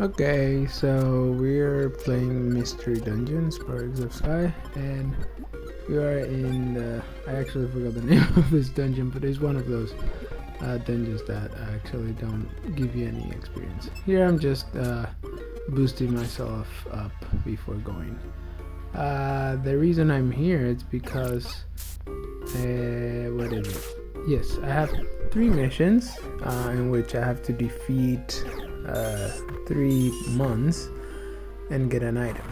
Okay, so we're playing Mystery Dungeons, Explorers of Sky, and we are in the... I actually forgot the name of this dungeon, but it's one of those dungeons that actually don't give you any experience. Here I'm just boosting myself up before going. The reason I'm here is because... what is it? Yes, I have 3 missions in which I have to defeat 3 months and get an item.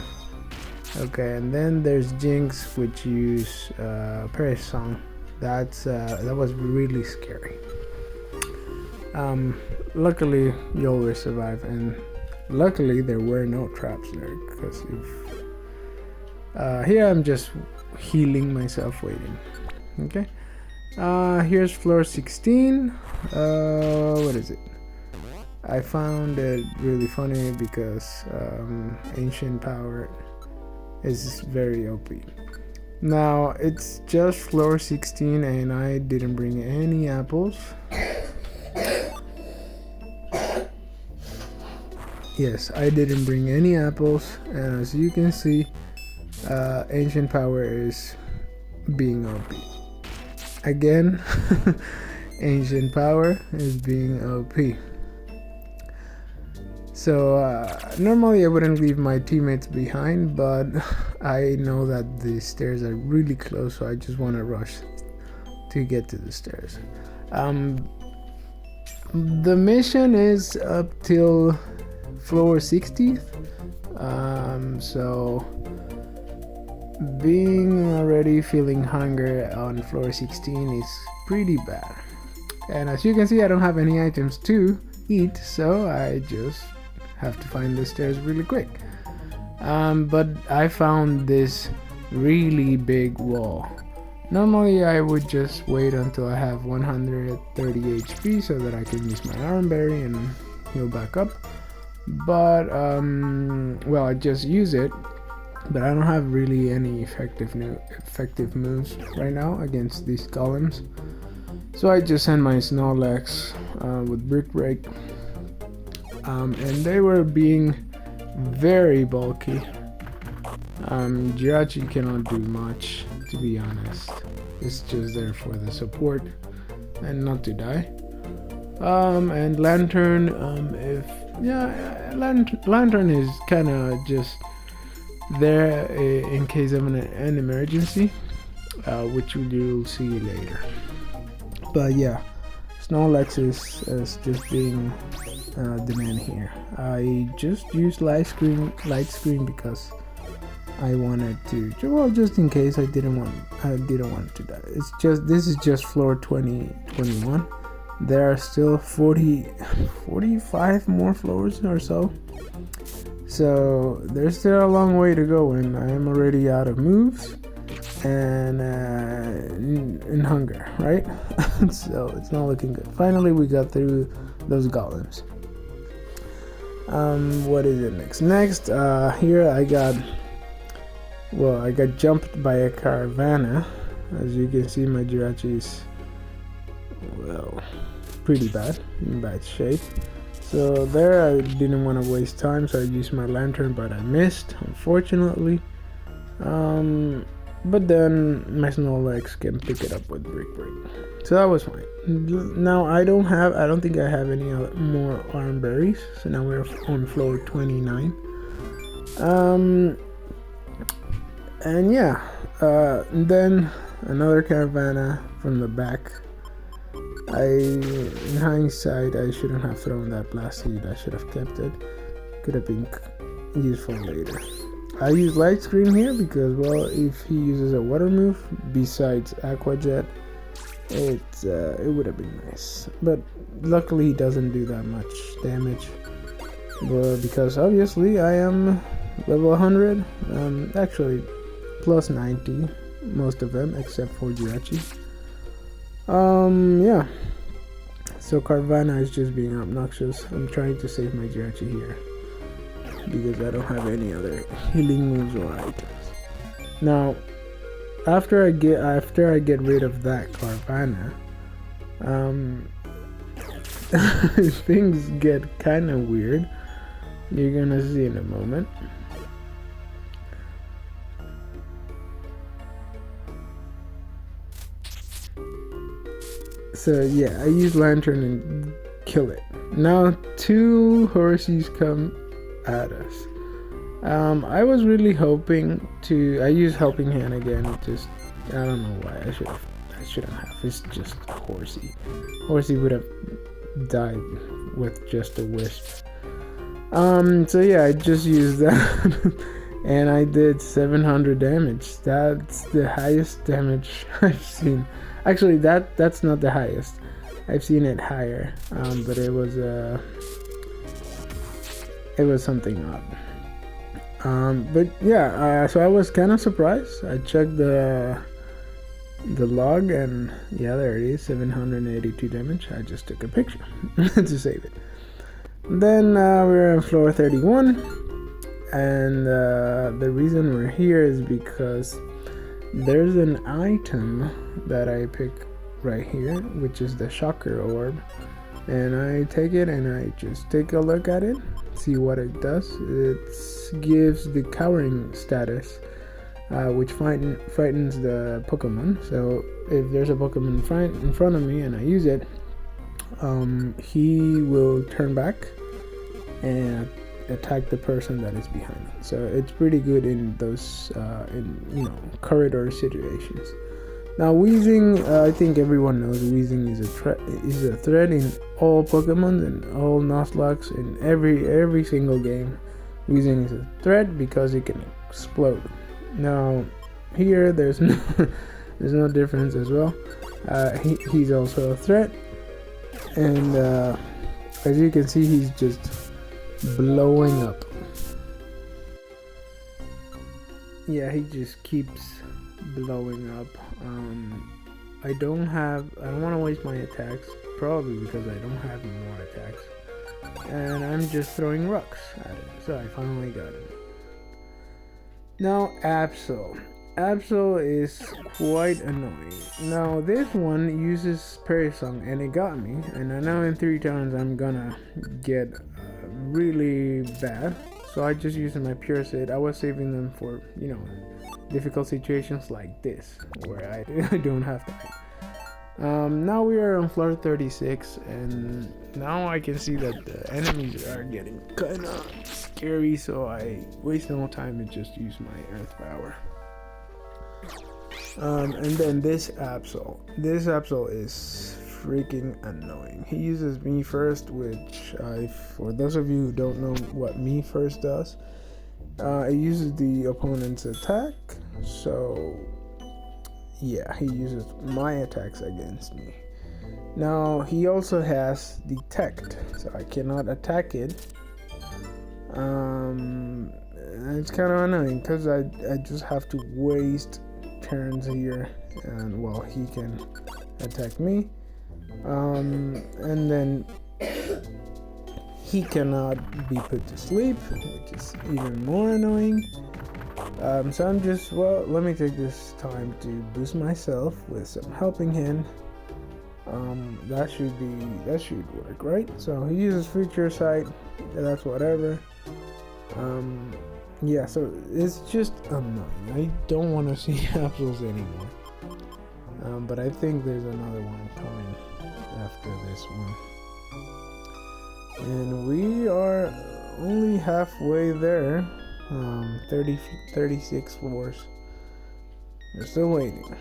Okay, and then there's Jinx, which use Paris song. That was really scary. Luckily you always survive, and luckily there were no traps there, because if here I'm just healing myself, waiting. Okay, here's floor 16. What is it? I found it really funny because ancient power is very OP. Now it's just floor 16 and I didn't bring any apples. Yes, I didn't bring any apples, and as you can see, ancient power is being OP. Again, ancient power is being OP. So normally I wouldn't leave my teammates behind, but I know that the stairs are really close, so I just want to rush to get to the stairs. The mission is up till floor 60th, so being already feeling hunger on floor 16 is pretty bad. And as you can see, I don't have any items to eat, so I just have to find the stairs really quick. But I found this really big wall. Normally I would just wait until I have 130 HP so that I can use my arm berry and heal back up. But well, I just use it, but I don't have really any effective moves right now against these golems. So I just send my Snorlax with Brick Break. And they were being very bulky. Jirachi cannot do much, to be honest. It's just there for the support and not to die. And Lantern, Lantern is kind of just there in case of an emergency, which you'll see later. But yeah, Snorlax is just being the man here. I just used light screen because I wanted to, well, just in case I didn't want to die. This is just floor 21. There are still 45 more floors or so. So there's still a long way to go, and I am already out of moves and in hunger, right? So it's not looking good. Finally, we got through those golems. What is it next? Here I got jumped by a Caravana. As you can see, my Jirachi is, well, pretty bad, in bad shape. So there I didn't want to waste time, so I used my Lantern, but I missed, unfortunately. But then my Snorlax can pick it up with Brick Break, so that was fine. Now I don't think I have any more arm berries, so now we're on floor 29. And yeah, then another Caravana from the back. In hindsight, I shouldn't have thrown that blast seed. I should have kept it. Could have been useful later. I use Light Screen here because, well, if he uses a water move besides Aqua Jet, it would have been nice. But luckily he doesn't do that much damage. Well, because obviously I am level 100. Actually plus 90, most of them except for Jirachi. Yeah. So Carvanha is just being obnoxious. I'm trying to save my Jirachi here because I don't have any other healing moves or items. Now, after I get rid of that Carvanha, things get kind of weird. You're gonna see in a moment. So yeah, I use lantern and kill it. Now 2 horsies come at us. I was really hoping to. I use helping hand again. Just I don't know why I shouldn't have. It's just horsey. Horsey would have died with just a wisp. So yeah, I just used that. And I did 700 damage. That's the highest damage I've seen. Actually, that's not the highest. I've seen it higher, but it was something odd. But yeah, so I was kind of surprised. I checked the log, and yeah, there it is, 782 damage. I just took a picture to save it. Then we're on floor 31, and the reason we're here is because there's an item that I pick right here, which is the shocker orb, and I take it and I just take a look at it, see what it does. It gives the cowering status, which frightens the Pokemon. So if there's a Pokemon in front of me and I use it, he will turn back and attack the person that is behind me. So it's pretty good in those corridor situations. Now Weezing, I think everyone knows Weezing is a threat in all Pokemon and all Nuzlocke. In every single game, Weezing is a threat because it can explode. Now here there's no difference as well. He's also a threat, and as you can see, he's just blowing up. Yeah, he just keeps blowing up. I don't want to waste my attacks, probably because I don't have more attacks, and I'm just throwing rocks at it. So I finally got him. Now Absol is quite annoying. Now this one uses Parry Song, and it got me, and I know in 3 turns I'm gonna get really bad, so I just used my pure Sid. I was saving them for difficult situations like this where I don't have time. Now we are on floor 36, and now I can see that the enemies are getting kind of scary, so I waste no time and just use my earth power. And then this Absol is freaking annoying. He uses Me First, which for those of you who don't know what Me First does, it uses the opponent's attack. So yeah, he uses my attacks against me. Now he also has Detect, so I cannot attack it. It's kind of annoying because I just have to waste turns here, and while he can attack me, and then he cannot be put to sleep, which is even more annoying. So I'm just, let me take this time to boost myself with some helping hand. That should work, right? So he uses Future Sight, that's whatever. Yeah, so it's just annoying. I don't want to see Absols anymore. But I think there's another one coming after this one. And we are only halfway there. 36 floors. We're still waiting.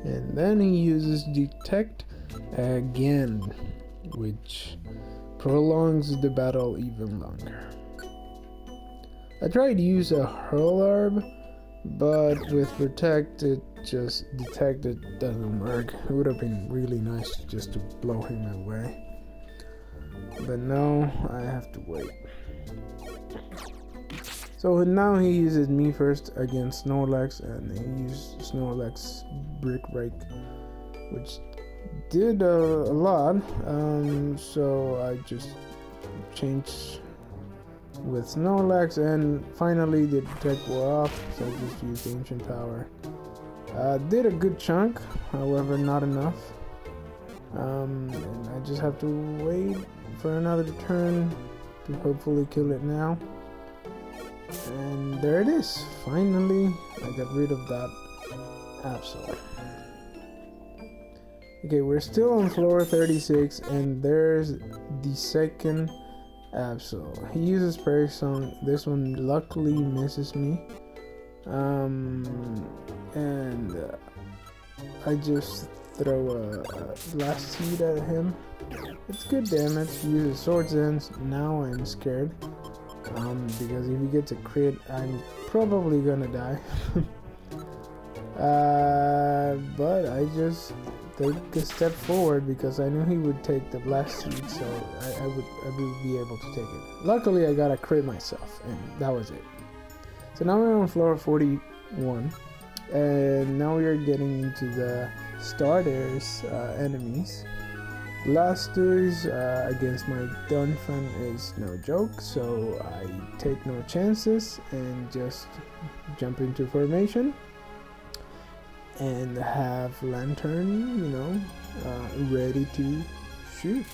And then he uses Detect again, which prolongs the battle even longer. I tried to use a Hurl Herb, but with Protect it just detected doesn't work. It would have been really nice just to blow him away. But no, I have to wait. So now he uses Me First against Snorlax, and he used Snorlax Brick Break, which did a lot. So I just change with Snorlax, and finally the detect wore off, so I just used Ancient Power. Did a good chunk, however not enough. And I just have to wait for another turn to hopefully kill it now. And there it is. Finally, I got rid of that Absol. Okay, we're still on floor 36, and there's the second Absol. He uses Prairie Song. This one luckily misses me. And I just throw a Blast Seed at him. It's good damage. He uses Swords Ends. Now I'm scared. Because if he gets a crit, I'm probably gonna die. But I just take a step forward because I knew he would take the Blast Seed, so I would be able to take it. Luckily, I got a crit myself, and that was it. So now we're on floor 41, and now we are getting into the starters enemies. Blastoise against my Dunfan is no joke, so I take no chances and just jump into formation and have Lantern, ready to shoot.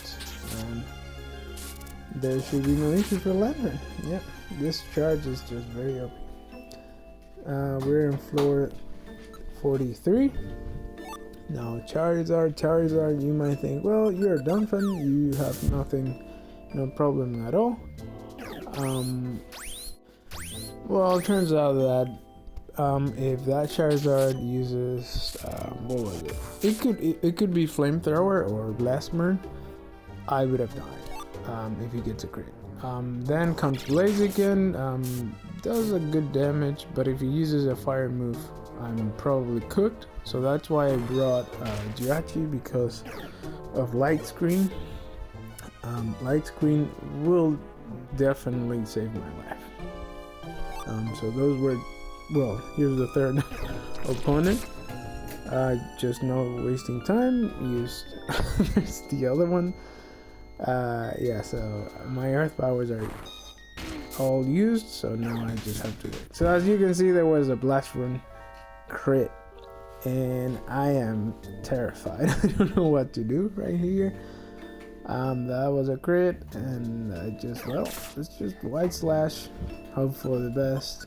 There should be no issue for Lantern. Yep, this charge is just very OP. We're on floor 43. Now Charizard, you might think, well, you're a Dunfan, you have no problem at all. Well, it turns out that if that Charizard uses, what was it? It could be Flamethrower or Blast Burn. I would have died if he gets a crit. Then comes Blaziken, does a good damage, but if he uses a fire move, I'm probably cooked. So that's why I brought Jirachi, because of Light Screen. Light Screen will definitely save my life. So those were, well, here's the third opponent. Just no wasting time, used the other one. Yeah, so my Earth powers are all used, so now I just have to wait. So as you can see, there was a Blast Run crit, and I am terrified. I don't know what to do right here. That was a crit, and I just, well, it's just White Slash, hope for the best.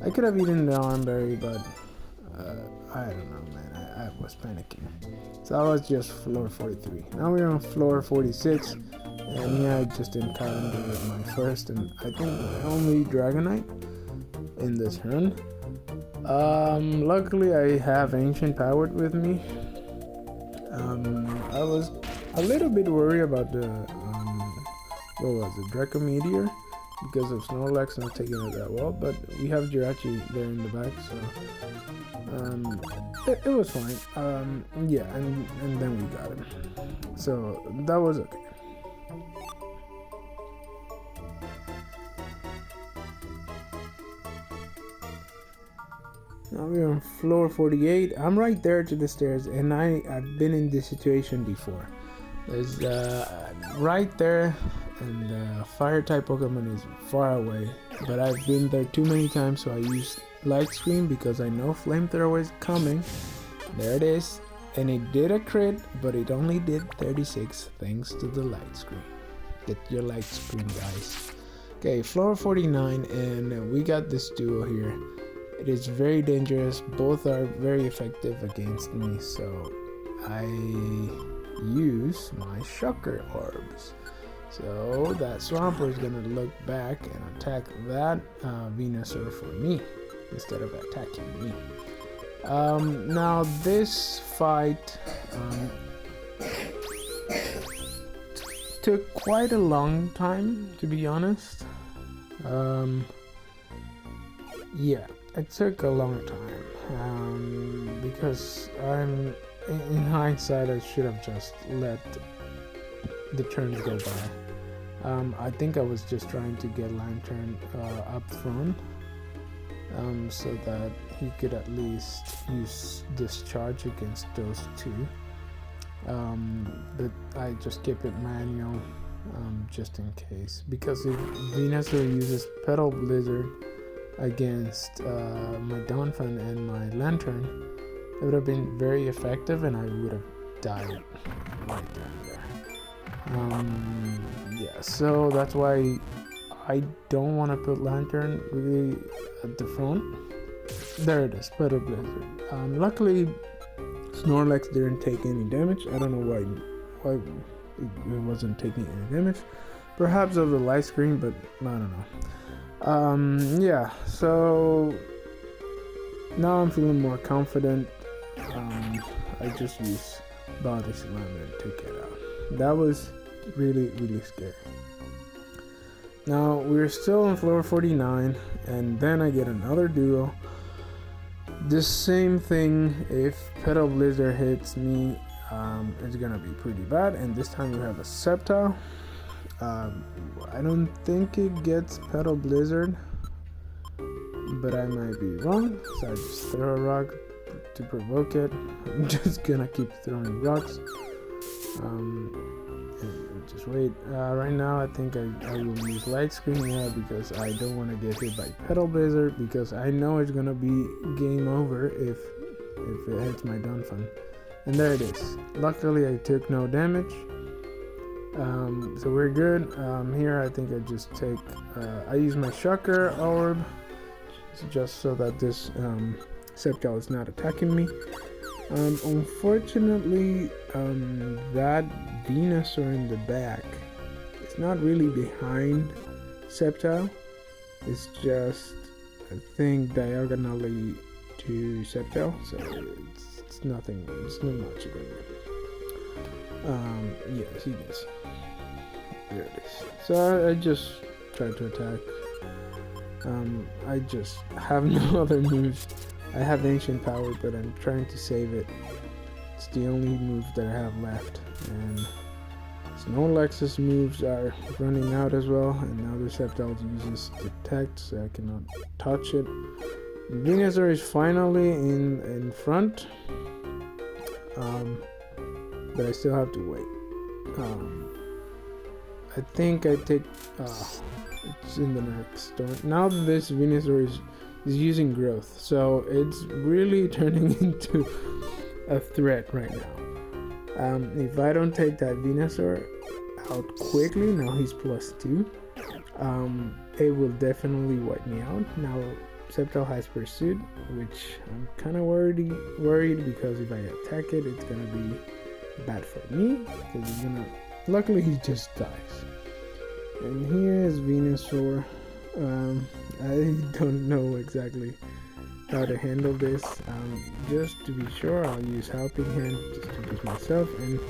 I could have eaten the Arm Berry, but I don't know, man, I was panicking. So that was just floor 43. Now we're on floor 46, and yeah, I just encountered my first and I think my only Dragonite in this run. Luckily I have Ancient Powered with me. I was a little bit worried about the what was it, Draco Meteor, because of Snorlax not taking it that well, but we have Jirachi there in the back, so it was fine. Yeah, and then we got him, so that was okay. Now we're on floor 48. I'm right there to the stairs, and I've been in this situation before. There's right there, and the fire type Pokemon is far away, but I've been there too many times, so I used Light Screen because I know Flamethrower is coming. There it is, and it did a crit, but it only did 36 thanks to the Light Screen. Get your Light Screen, guys. Okay, floor 49, and we got this duo here. It is very dangerous. Both are very effective against me, so I use my Shocker Orbs. So that Swampert is gonna look back and attack that Venusaur for me instead of attacking me. Now this fight took quite a long time, to be honest. Yeah, it took a long time because in hindsight I should have just let the turns go by. I think I was just trying to get Lantern up front so that he could at least use Discharge against those two. But I just kept it manual, just in case, because if Venusaur uses Petal Blizzard against my Donphan and my Lantern, it would have been very effective and I would have died right there. Yeah, so that's why I don't want to put Lantern really at the front. There it is, Petal Blizzard. Luckily, Snorlax didn't take any damage. I don't know why it wasn't taking any damage. Perhaps of the light screen, but I don't know. Yeah, so now I'm feeling more confident. I just used Body Slam and took it out. That was really scary. Now we're still on floor 49, and then I get another duo. The same thing, if Petal Blizzard hits me, it's gonna be pretty bad, and this time we have a Sceptile. I don't think it gets Petal Blizzard, but I might be wrong, so I just throw a rock to provoke it. I'm just gonna keep throwing rocks. Just wait. Right now I think I will use Light Screen, yeah, because I don't want to get hit by Petal Blizzard, because I know it's gonna be game over if it hits my Donphan. And there it is. Luckily I took no damage, so we're good. Here I think I just take I use my Shocker Orb just so that this Sceptile is not attacking me. Unfortunately, that Venusaur in the back is not really behind Sceptile. It's just a thing diagonally to Sceptile, so it's nothing. It's not much of it. Yeah, see this. There it is. So I just tried to attack. I just have no other moves. I have Ancient Power, but I'm trying to save it. It's the only move that I have left, and Snorlax's moves are running out as well, and now the Sceptile uses Detect, so I cannot touch it. Venusaur is finally in front, but I still have to wait. I think I take... it's in the next turn. Now that this Venusaur is using growth, so it's really turning into a threat right now. If I don't take that Venusaur out quickly, now he's +2, it will definitely wipe me out. Now Sceptile has Pursuit, which I'm kind of worried because if I attack it, it's gonna be bad for me, because he's gonna... Luckily he just dies. And here is Venusaur. I don't know exactly how to handle this. Just to be sure, I'll use Helping Hand just to boost myself, and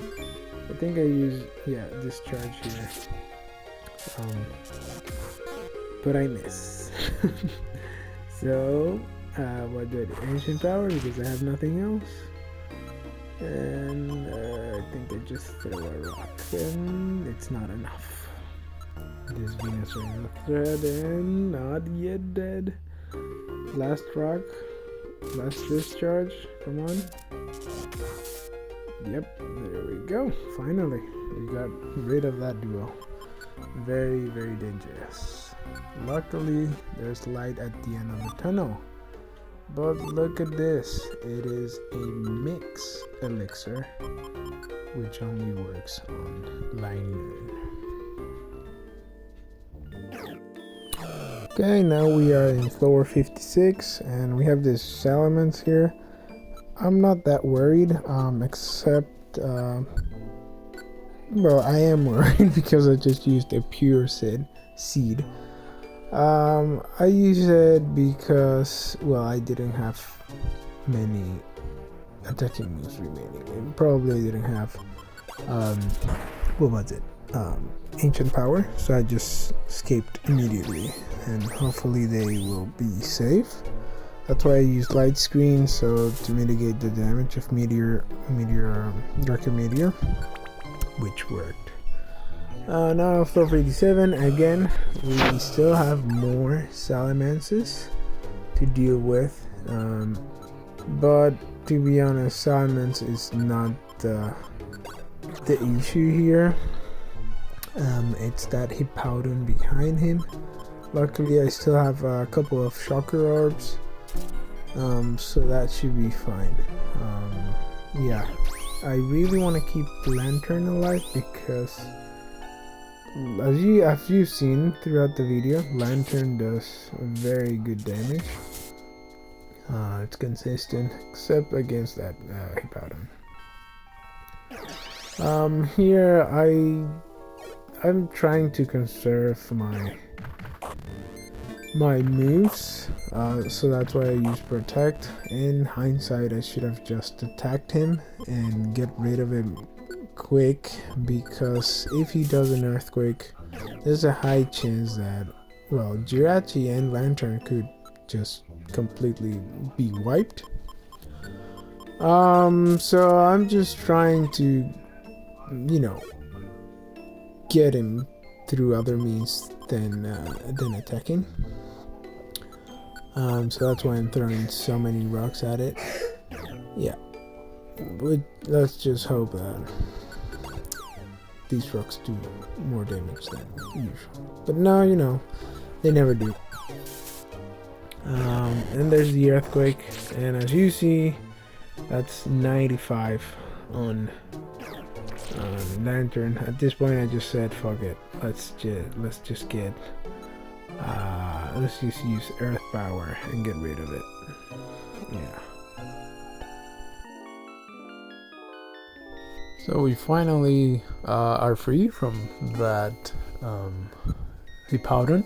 I think I use, yeah, Discharge here. But I miss. So, what do I do? Ancient Power, because I have nothing else. And I think I just throw a rock, and it's not enough. This Venusaur is a threat and not yet dead. Last rock, last discharge, come on. Yep, there we go. Finally, we got rid of that duo. Very dangerous. Luckily, there's light at the end of the tunnel. But look at this. It is a mix elixir, which only works on Lightning. Okay, now we are in floor 56, and we have this Salamence here. I'm not that worried, except, well, I am worried because I just used a pure seed. I use it because, well, I didn't have many attacking moves remaining, and probably didn't have, what was it? Ancient Power, so I just escaped immediately, and hopefully they will be safe. That's why I used Light Screen, so to mitigate the damage of Darker Meteor, which worked. Now floor 87, again, we still have more Salamances to deal with, but to be honest, Salamence is not the issue here. It's that Hippowdon behind him. Luckily, I still have a couple of shocker orbs, so that should be fine. Yeah, I really want to keep Lantern alive because, as you've seen throughout the video, Lantern does very good damage. It's consistent, except against that Hippowdon. Here I'm trying to conserve my moves, so that's why I use Protect. In hindsight, I should have just attacked him and get rid of him quick, because if he does an Earthquake, there's a high chance that, well, Jirachi and Lantern could just completely be wiped. So I'm just trying to, get him through other means than attacking. So that's why I'm throwing so many rocks at it. Yeah, but let's just hope that these rocks do more damage than usual. But no, they never do. And there's the Earthquake, and as you see, that's 95 on Lantern. At this point, I just said, fuck it. Let's just use Earth Power and get rid of it. Yeah. So we finally are free from that Hippowdon.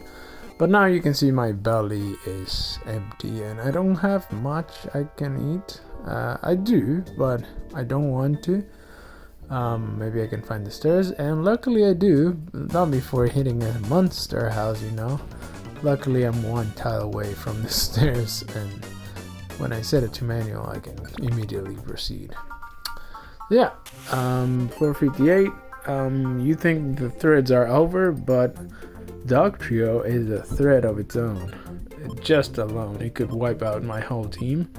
But now you can see my belly is empty and I don't have much I can eat. I do, but I don't want to. Maybe I can find the stairs, and luckily I do, not before hitting a monster house, Luckily I'm one tile away from the stairs, and when I set it to manual I can immediately proceed. Yeah, 458, you think the threads are over, but Dog Trio is a thread of its own. Just alone, it could wipe out my whole team.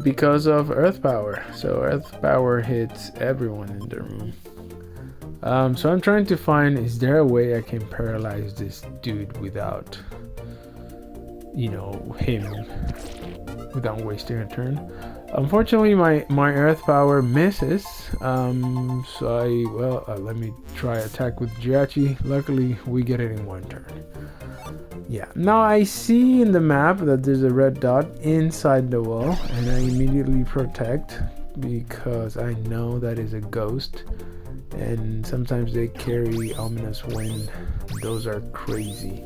Because of Earth Power. So Earth Power hits everyone in the room. So I'm trying to find, is there a way I can paralyze this dude without, him, without wasting a turn? Unfortunately, my Earth Power misses. So let me try attack with Jirachi. Luckily, we get it in one turn. Yeah, now I see in the map that there's a red dot inside the wall, and I immediately protect because I know that is a ghost, and sometimes they carry ominous wind. Those are crazy,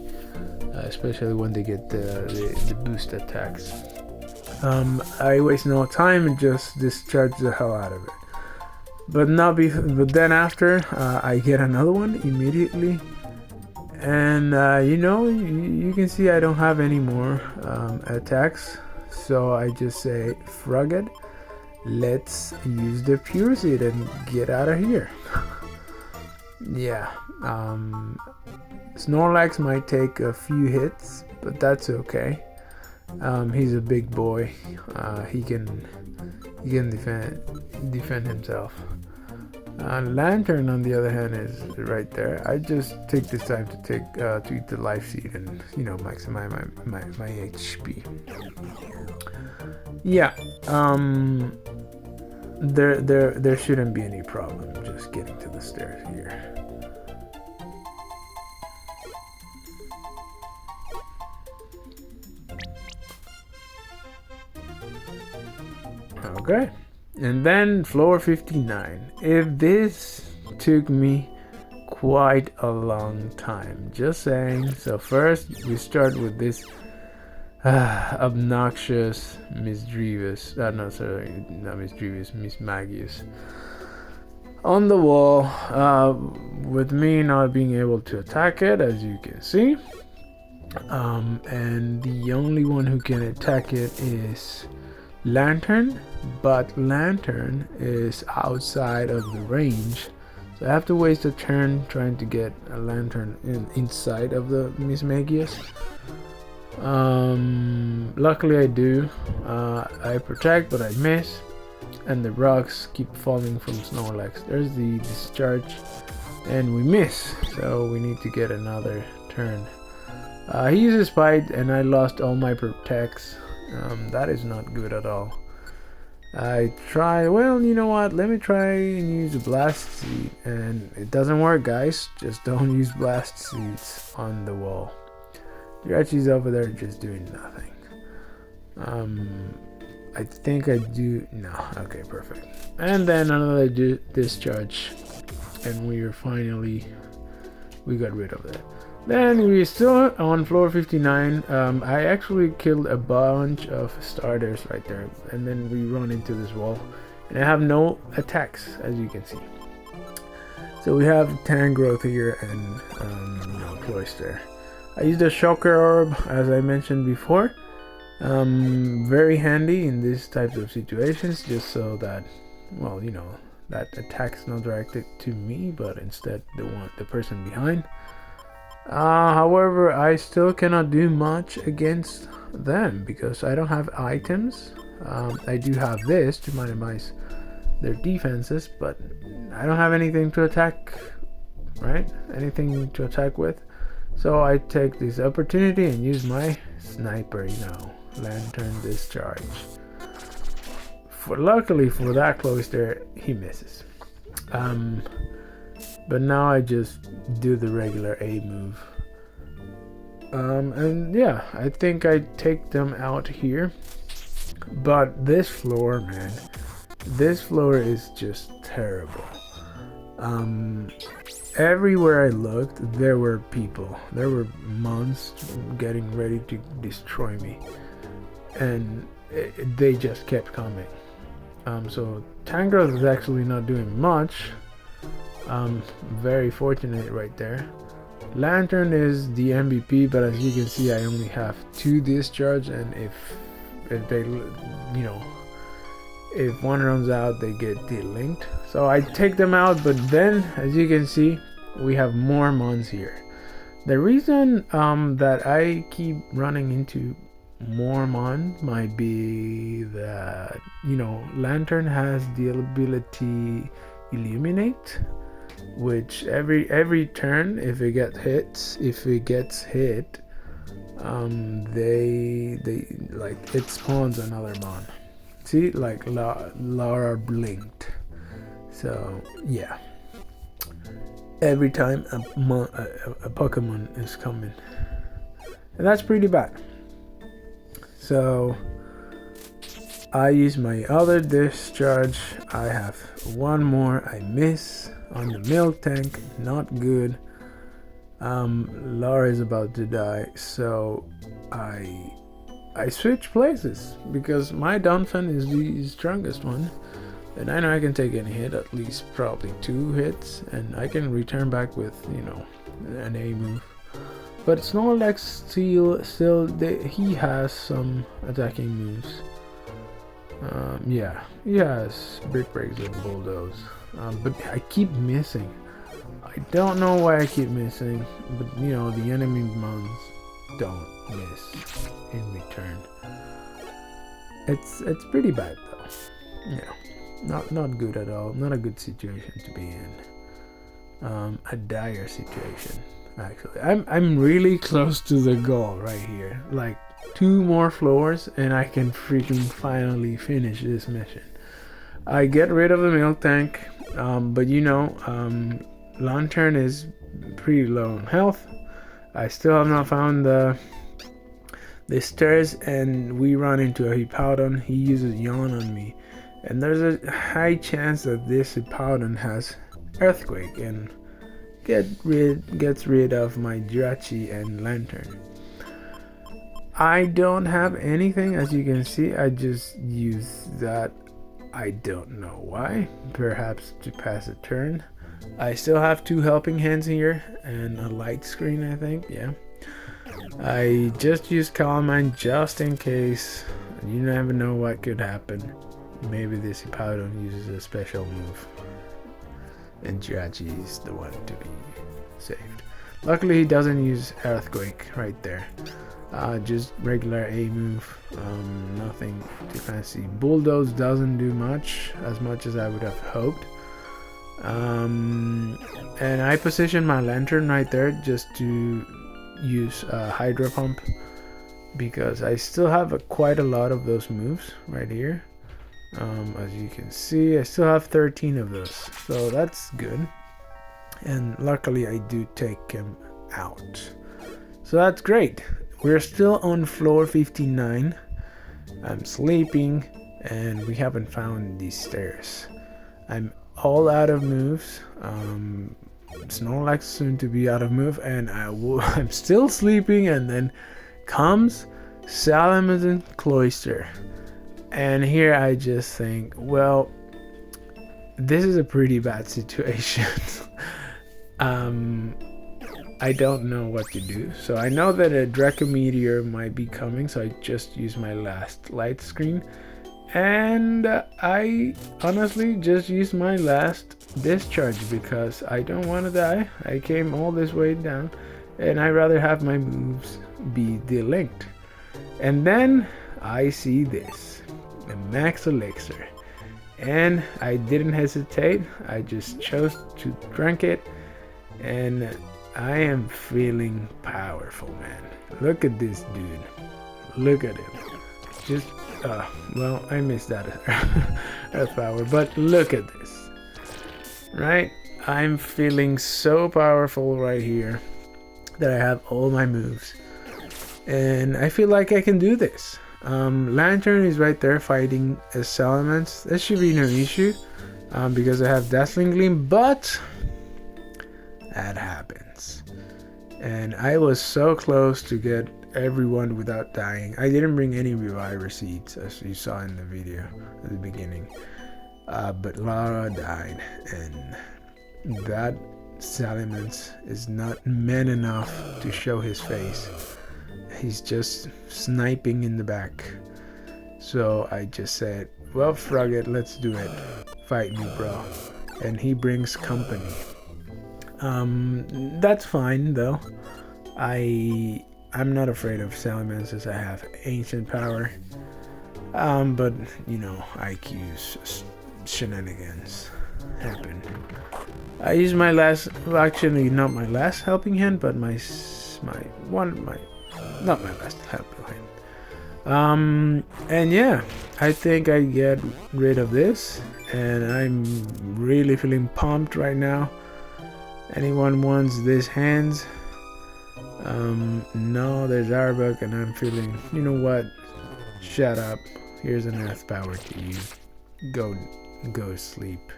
especially when they get the boost attacks. I waste no time and just discharge the hell out of it. But then after, I get another one immediately. And you can see I don't have any more attacks, so I just say, frog it, let's use the Pure Seed and get out of here. Yeah, Snorlax might take a few hits, but that's okay. He's a big boy. He can defend himself. Lantern, on the other hand, is right there. I just take this time to eat the life seed and maximize my HP. Yeah, there shouldn't be any problem just getting to the stairs here. Okay. And then floor 59. If this took me quite a long time, just saying. So first we start with this obnoxious Miss Magius on the wall, with me not being able to attack it, as you can see. And the only one who can attack it is Lantern, but Lantern is outside of the range, so I have to waste a turn trying to get a Lantern inside of the Miss Magius. Luckily I do. I protect, but I miss, and the rocks keep falling from Snorlax. There's the discharge. and we miss, so we need to get another turn. He uses Bite, and I lost all my protects. That is not good at all. I try, well, you know what, let me try and use a Blast Seed, and it doesn't work, guys. Just don't use Blast Seeds on the wall. Jirachi's over there just doing nothing. I think I do, no, okay, perfect. And then another discharge, and we got rid of that. Then we're still on floor 59. I actually killed a bunch of starters right there, and then we run into this wall, and I have no attacks, as you can see. So we have Tangrowth here and Cloyster. I used a Shocker Orb, as I mentioned before. Very handy in these types of situations, just so that, well, that attack's not directed to me, but instead the person behind. However, I still cannot do much against them because I don't have items. I do have this to minimize their defenses, but I don't have anything to attack, right? Anything to attack with. So I take this opportunity and use my sniper, Lantern Discharge. Luckily for that Cloyster, he misses. But now I just do the regular A move. And yeah, I think I take them out here. But this floor, man, this floor is just terrible. Everywhere I looked, there were people. There were monsters getting ready to destroy me. And they just kept coming. So Tangrowth is actually not doing much. Very fortunate right there. Lantern is the MVP, but as you can see, I only have 2 discharge, and if they, if one runs out, they get delinked. So I take them out, but then, as you can see, we have more mons here. The reason that I keep running into more mon might be that, Lantern has the ability Illuminate, which every turn, if it gets hit, it spawns another mon. See, like Lara blinked. So yeah, every time a Pokemon is coming, and that's pretty bad. So I use my other discharge. I have one more. I miss on the milk tank. Not good. Lara is about to die, so I switch places because my Donphan is the strongest one, and I know I can take any hit, at least probably 2 hits, and I can return back with an A move. But Snorlax he has some attacking moves. Yeah, he has Brick Breaks and Bulldoze, but I keep missing. I don't know why I keep missing, but the enemy mons don't miss in return. It's pretty bad though. Not good at all. Not a good situation to be in. A dire situation. Actually, I'm really close to the goal right here. Like 2 more floors and I can freaking finally finish this mission. I get rid of the milk tank, but Lantern is pretty low in health. I still have not found the stairs, and we run into a Hippowdon. He uses Yawn on me, and there's a high chance that this Hippowdon has Earthquake and gets rid of my Jirachi and Lantern. I don't have anything, as you can see. I just use that. I don't know why. Perhaps to pass a turn. I still have 2 helping hands here and a light screen, I think. Yeah. I just use Calm Mind just in case. You never know what could happen. Maybe this Hippowdon uses a special move, and Jirachi is the one to be saved. Luckily, he doesn't use Earthquake right there. Just regular A move. Nothing too fancy. Bulldoze doesn't do much as I would have hoped. And I positioned my lantern right there just to use Hydro Pump, because I still have quite a lot of those moves right here. As you can see, I still have 13 of those, so that's good. And luckily I do take him out, so that's great. We're still on floor 59. I'm sleeping and we haven't found these stairs. I'm all out of moves. Snorlax soon to be out of move, and I'm still sleeping, and then comes Salamence Cloyster. And here I just think, well, this is a pretty bad situation. I don't know what to do. So I know that a Draco Meteor might be coming, so I just use my last light screen. And I honestly just used my last discharge because I don't want to die. I came all this way down, and I'd rather have my moves be delinked. And then I see this, the Max Elixir. And I didn't hesitate. I just chose to drink it. And I am feeling powerful, man. Look at this dude. Look at him. Just, well, I missed that earth power, but look at this. Right? I'm feeling so powerful right here that I have all my moves. And I feel like I can do this. Lantern is right there fighting a Salamence. This should be no issue because I have Dazzling Gleam, but that happens. And I was so close to get everyone without dying. I didn't bring any reviver seeds, as you saw in the video at the beginning. But Lara died, and that Salamence is not man enough to show his face. He's just sniping in the back. So I just said, well, frog it, let's do it. Fight me, bro. And he brings company. That's fine though. I'm not afraid of Salamences. I have ancient power. But you know, IQ's shenanigans happen. I used my last, well, actually not my last helping hand, but not my last helping hand. And yeah, I think I get rid of this, and I'm really feeling pumped right now. Anyone wants this hands? No, there's Arbok, and I'm feeling, you know what? Shut up. Here's an earth power to you. Go sleep.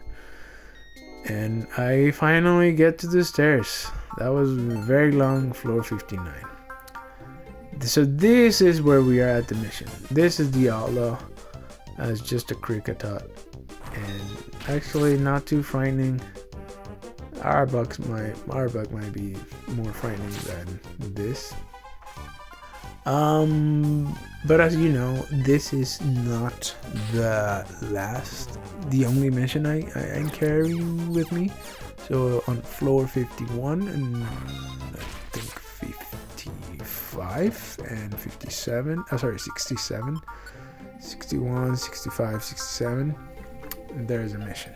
And I finally get to the stairs. That was very long, floor 59. So this is where we are at the mission. This is the outlaw. It's just a Kricketot, and actually not too frightening. Arbok might be more frightening than this. But as you know, this is not the only mission I'm carrying with me. So on floor 51 and I think 55 and 57, 67, 61, 65, 67, there's a mission.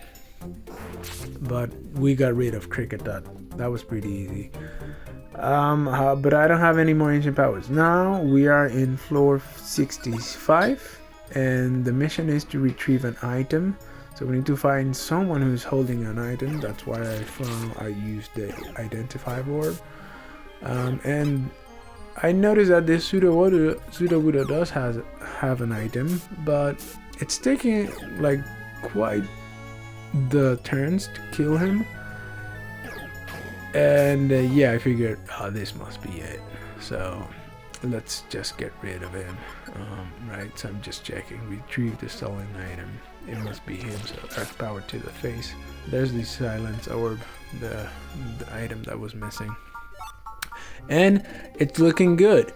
But we got rid of Kricketot. That was pretty easy. But I don't have any more ancient powers. Now we are in floor 65, and the mission is to retrieve an item. So we need to find someone who's holding an item. That's why I used the identify orb. And I noticed that this Sudowoodo does have an item, but it's taking like quite the turns to kill him. And yeah, I figured, this must be it. So let's just get rid of him. Right, so I'm just checking. Retrieve the stolen item. It must be him, so earth power to the face. There's the silence orb, the item that was missing. And it's looking good.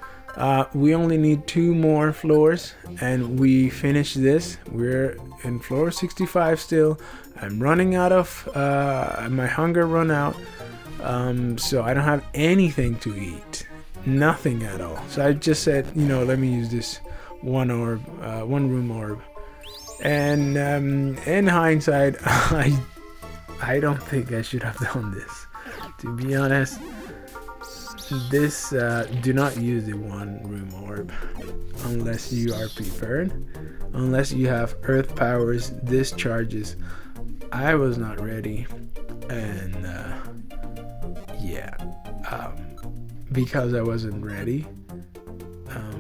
We only need 2 more floors and we finish this. We're in floor 65 still. I'm running out of my hunger run out. So I don't have anything to eat, nothing at all. So I just said, let me use this one room orb. And in hindsight, I don't think I should have done this. To be honest, this do not use the one room orb unless you are prepared. Unless you have earth powers, this charges. I was not ready, and yeah, because I wasn't ready,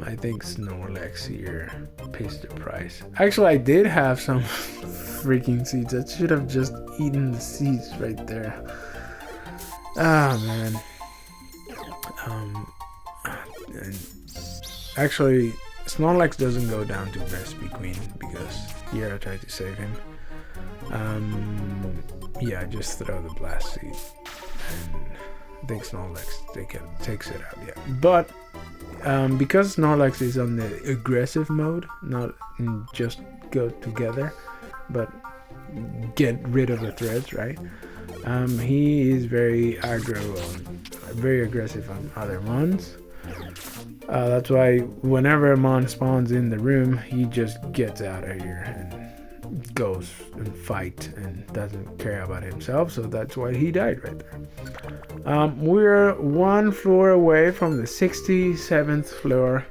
I think Snorlax here pays the price. Actually, I did have some freaking seeds. I should have just eaten the seeds right there. Ah, man. And actually, Snorlax doesn't go down to Rescue Queen because here I tried to save him. Yeah, just throw the blast seed, and I think Snorlax takes it out. Yeah, but because Snorlax is on the aggressive mode, not just go together, but get rid of the threads, right? He is very very aggressive on other mons. That's why whenever a mon spawns in the room, he just gets out of here and goes and fight and doesn't care about himself. So that's why he died right there. We're one floor away from the 67th floor.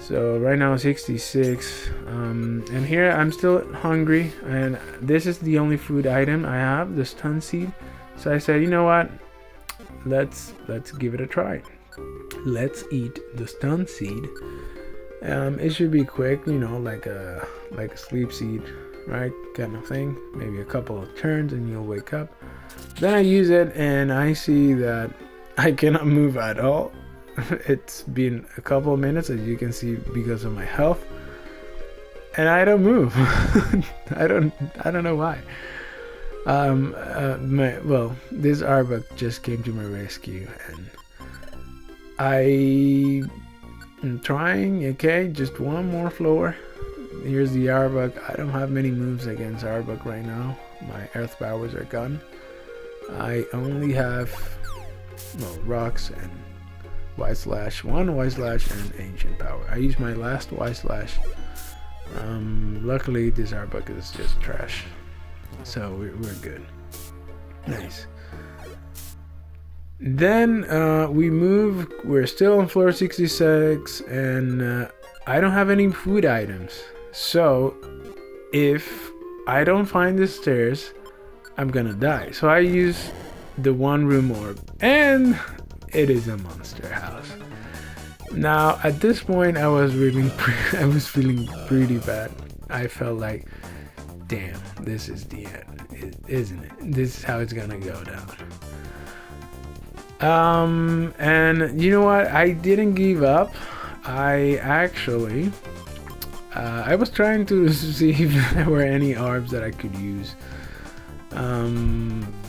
So right now 66. And here I'm still hungry, and this is the only food item I have, the stun seed. So I said, you know what? Let's give it a try. Let's eat the stun seed. It should be quick, you know, like a sleep seed, right? Kind of thing. Maybe a couple of turns and you'll wake up. Then I use it and I see that I cannot move at all. It's been a couple of minutes, as you can see, because of my health, and I don't move. I don't know why. This Arbok just came to my rescue, and I am trying. Okay, just one more floor. Here's the Arbok. I don't have many moves against Arbok right now. My earth powers are gone. I only have rocks and Y slash, one Y slash, and ancient power. I used my last Y slash. Luckily this Arbok is just trash, so we're good. Nice. Then we move. We're still on floor 66, and I don't have any food items. So if I don't find the stairs, I'm gonna die. So I use the one room orb, and it is a monster house. Now at this point I was feeling pretty bad. I felt like, damn, this is the end, isn't it? This is how it's gonna go down. And you know what? I didn't give up. I actually I was trying to see if there were any orbs that I could use.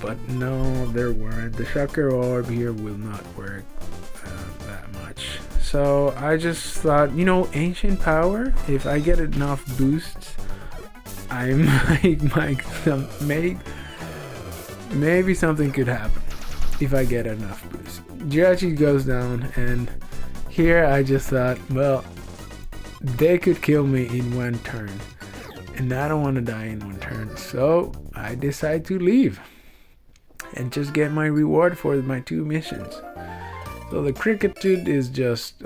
But no, there weren't. The Shocker orb here will not work that much. So I just thought, you know, ancient power, if I get enough boosts, I might maybe something could happen if I get enough boosts. Jirachi goes down, and here I just thought, well, they could kill me in one turn, and I don't want to die in one turn, so I decide to leave and just get my reward for my 2 missions. So the Cricket Tooth is just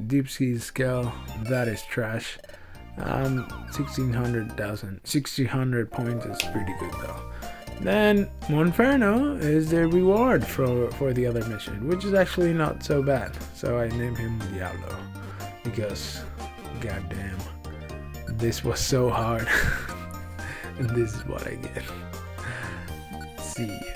Deep Sea Scale. That is trash. 1600 points is pretty good though. Then Monferno is the reward for the other mission, which is actually not so bad. So I named him Diablo because, goddamn, this was so hard. And this is what I get. See ya.